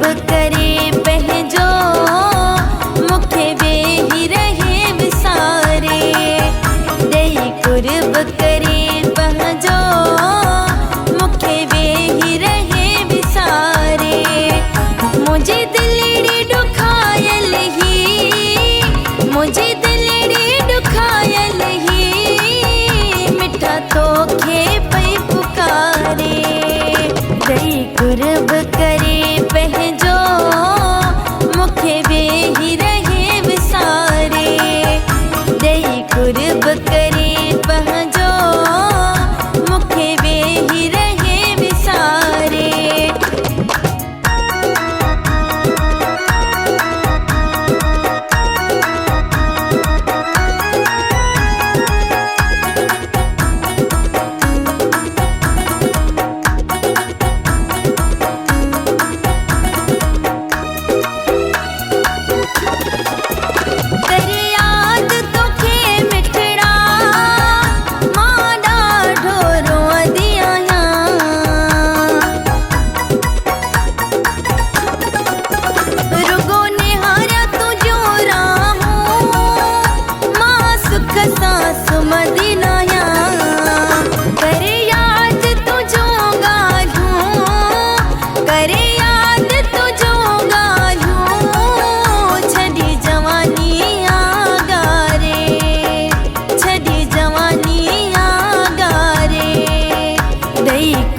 करे पहजो मुखे वेही रहे विसारे दही कुर्ब करे पहजो मुखे वेही रहे विसारे मुझे दिलड़ी दुखायल ही मुझे दिलड़ी दुखायल ही मिठा तोखे पई पुकारे दही कुर्ब करे पहजो मुखे वेही रहे विसारे दही कुर्ब करे पहजो मुखे वेही रहे विसारे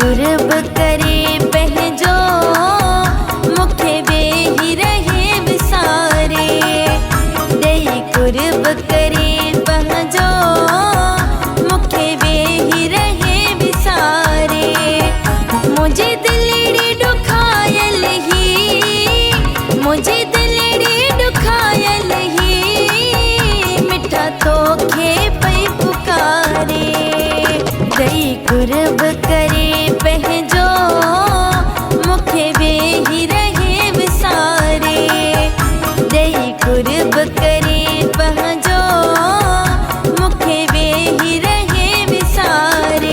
कुर्ब करे पहजो मुखे वेही रहे विसारे दही कुर्ब करे पहजो मुखे वेही रहे विसारे मुझे दिलड़ी दुखायल ही मुझे दिलड़ी दुखायल ही मिठा तोखे पई पुकारे दही कुर्ब करे पहजो मुखे वेही रहे विसारे दही कुर्ब करे पहजो मुखे वेही रहे विसारे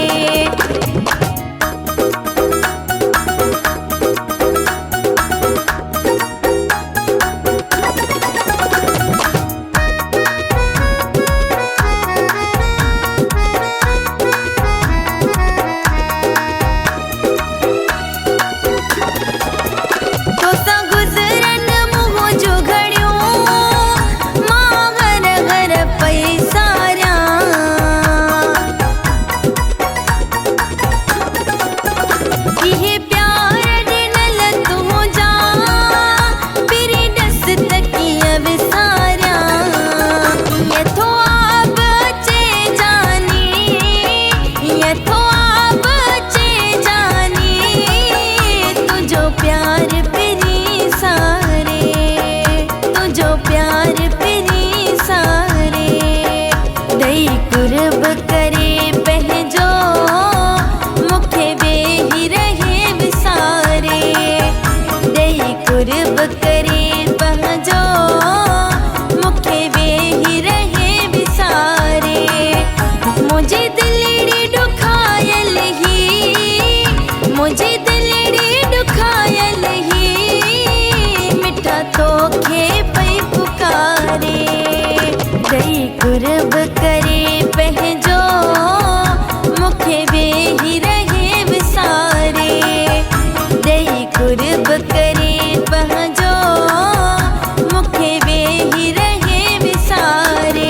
कुर्ब करे पहजो मुखे वेही रहे विसारे दही कुर्ब करे पहजो मुखे वेही रहे विसारे मुझे दिलड़ी दुखायल ही मुझे दिलड़ी दुखायल ही मिठा तोखे पई पुकारे दही कुर्ब करे पहजो मुखे वेही रहे विसारे दही कुर्ब करे पहजो मुखे वेही रहे विसारे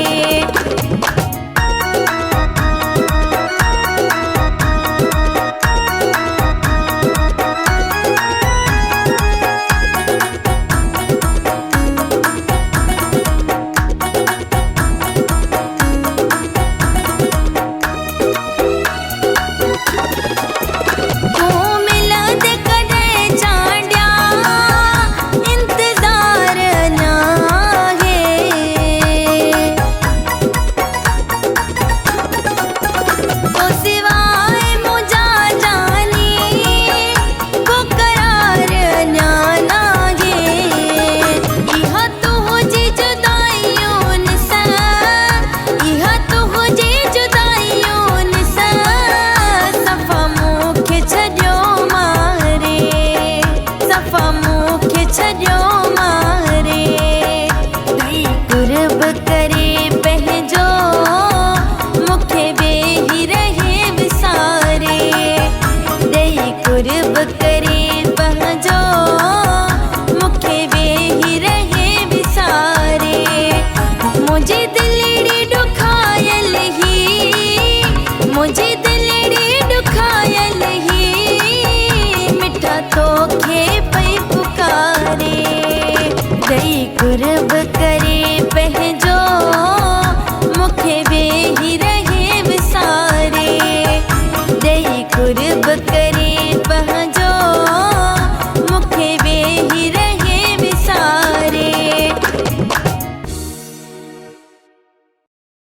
कुर्ब